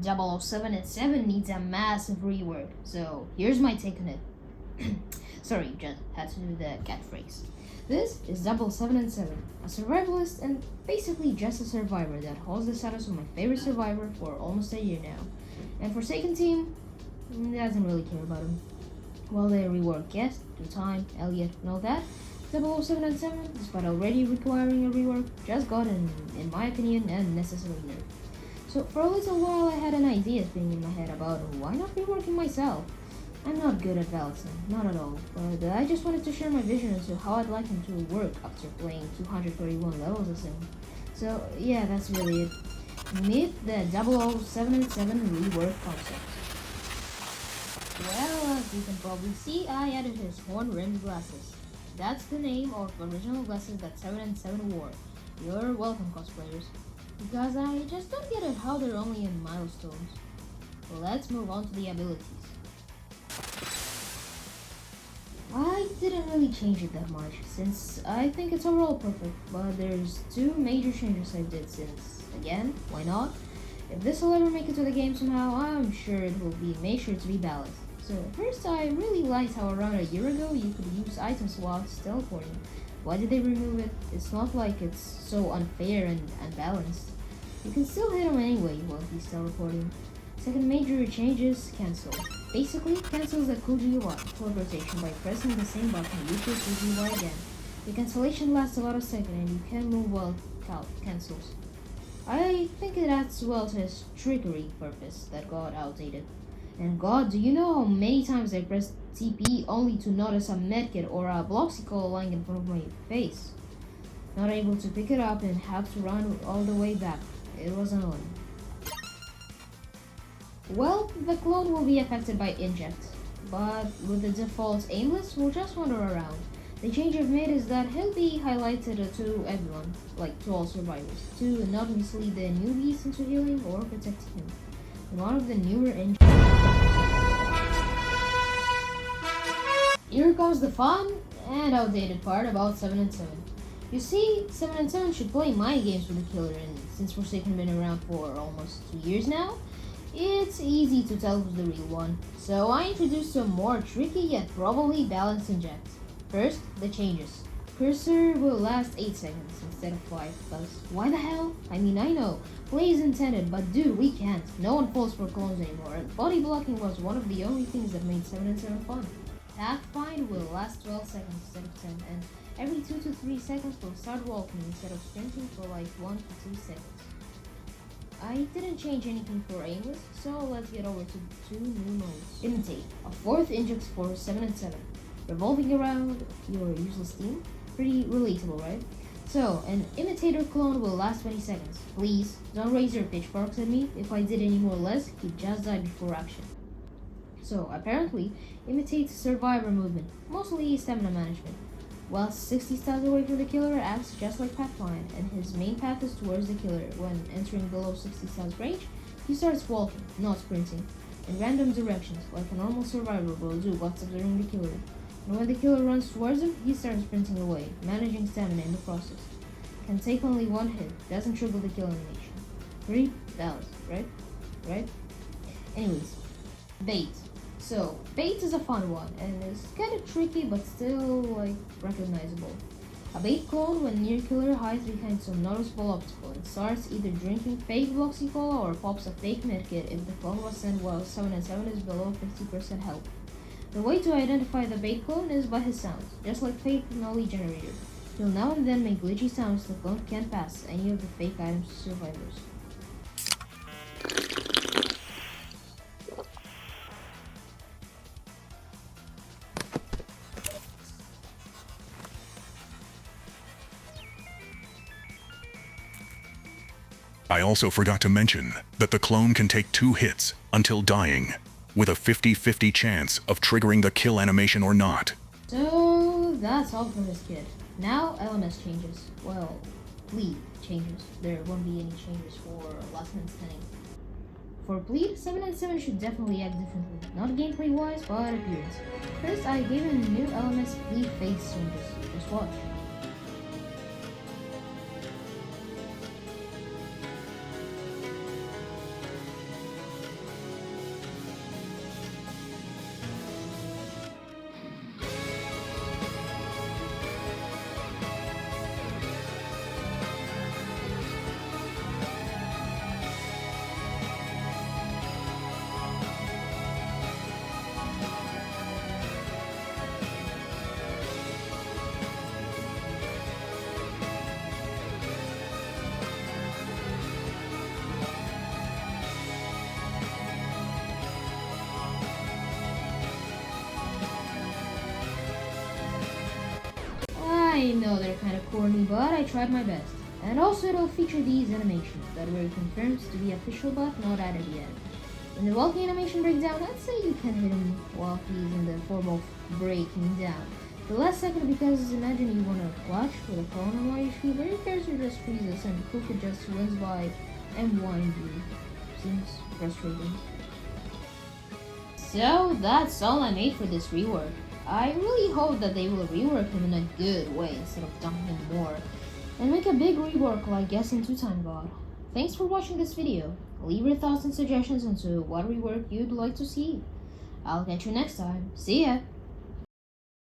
007 and 7 needs a massive rework, so here's my take on it. Sorry, just had to do the catchphrase. This is 007 and 7, a survivalist and basically just a survivor that holds the status of my favorite survivor for almost a year now. And Forsaken team doesn't really care about him. While they rework Guest, Do Time, Elliot, and all that, 007 and 7, despite already requiring a rework, just got in my opinion, a necessary nerf. So for a little while I had an idea spinning in my head about why not reworking myself. I'm not good at balancing, not at all, but I just wanted to share my vision as to how I'd like him to work after playing 231 levels as him. So yeah, that's really it. Meet the 007 and 7 rework concept. Well, as you can probably see, I added his horn-rimmed glasses. That's the name of original glasses that 7 and 7 wore. You're welcome, cosplayers. Because I just don't get it how they're only in milestones. Well, let's move on to the abilities. I didn't really change it that much, since I think it's overall perfect, but there's two major changes I did since, again, why not? If this will ever make it to the game somehow, I'm sure it will be made sure to be balanced. So first, I really liked how around a year ago you could use item slots teleporting. Why did they remove it? It's not like it's so unfair and unbalanced. You can still hit him anyway while he's teleporting. Second major change is cancel. Basically, cancels the Kuji UI forward rotation by pressing the same button you choose Kuji UI again. The cancellation lasts about a second and you can move while cancels. I think it adds well to his trickery purpose that got outdated. And god, do you know how many times I pressed TP only to notice a medkit or a bloxicle lying in front of my face? Not able to pick it up and have to run all the way back. It was annoying. Well, the clone will be affected by inject, but with the default aimless, we'll just wander around. The change I've made is that he'll be highlighted to everyone, like to all survivors, to not mislead the newbies into healing or protecting him. And one of the newer Here comes the fun and outdated part about 7 and 7. You see, 7 and 7 should play my games with the killer, and since Forsaken been around for almost 2 years now, it's easy to tell who's the real one. So I introduced a more tricky yet probably balanced inject. First, the changes. Cursor will last 8 seconds instead of 5, because why the hell? I mean, I know, play is intended, but dude, we can't. No one falls for clones anymore, and body blocking was one of the only things that made 7 and 7 fun. Pathfind will last 12 seconds instead of 10, and every 2 to 3 seconds we'll start walking instead of sprinting for like 1 to 2 seconds. I didn't change anything for aimless, so let's get over to 2 new modes. Imitate, a 4th inject for 7 and 7. Revolving around your useless team. Pretty relatable, right? So, an imitator clone will last 20 seconds. Please, don't raise your pitchforks at me. If I did any more less, he'd just die before action. So, apparently, imitates survivor movement, mostly stamina management. While 60 stats away from the killer, acts just like Pathfind, and his main path is towards the killer. When entering below 60 stats range, he starts walking, not sprinting, in random directions, like a normal survivor will do whilst observing the killer. And when the killer runs towards him, he starts sprinting away, managing stamina in the process. Can take only one hit, doesn't trigger the kill animation. Pretty balanced, right? Right? Anyways, bait. So, bait is a fun one, and it's kind of tricky but still, like, recognizable. A bait clone when near killer hides behind some noticeable obstacle and starts either drinking fake Bloxy Cola or pops a fake medkit if the clone was sent while 7 and 7 is below 50% health. The way to identify the bait clone is by his sounds, just like fake Nolly generator. He'll now and then make glitchy sounds the clone can't pass any of the fake items to survivors. I also forgot to mention that the clone can take 2 hits until dying, with a 50-50 chance of triggering the kill animation or not. So that's all for this kid. Now LMS changes. Well, bleed changes. There won't be any changes for last minute stunning. For bleed, 7 and 7 should definitely act differently. Not gameplay wise, but appearance. First, I gave him new LMS bleed face changes. Just watch. know they're kind of corny, but I tried my best. And also it'll feature these animations that were confirmed to be official but not added yet. When the walking animation breaks down, let's say you can hit him while he's in the form of breaking down. The last second, because imagine you want to clutch with a phone on your shoe, but your character just freezes and Kuka just swings by and winds you. Seems frustrating. So that's all I made for this rework. I really hope that they will rework him in a good way instead of dumping him more, and make a big rework like guessing 2-time God. Thanks for watching this video. Leave your thoughts and suggestions into what rework you'd like to see. I'll catch you next time. See ya!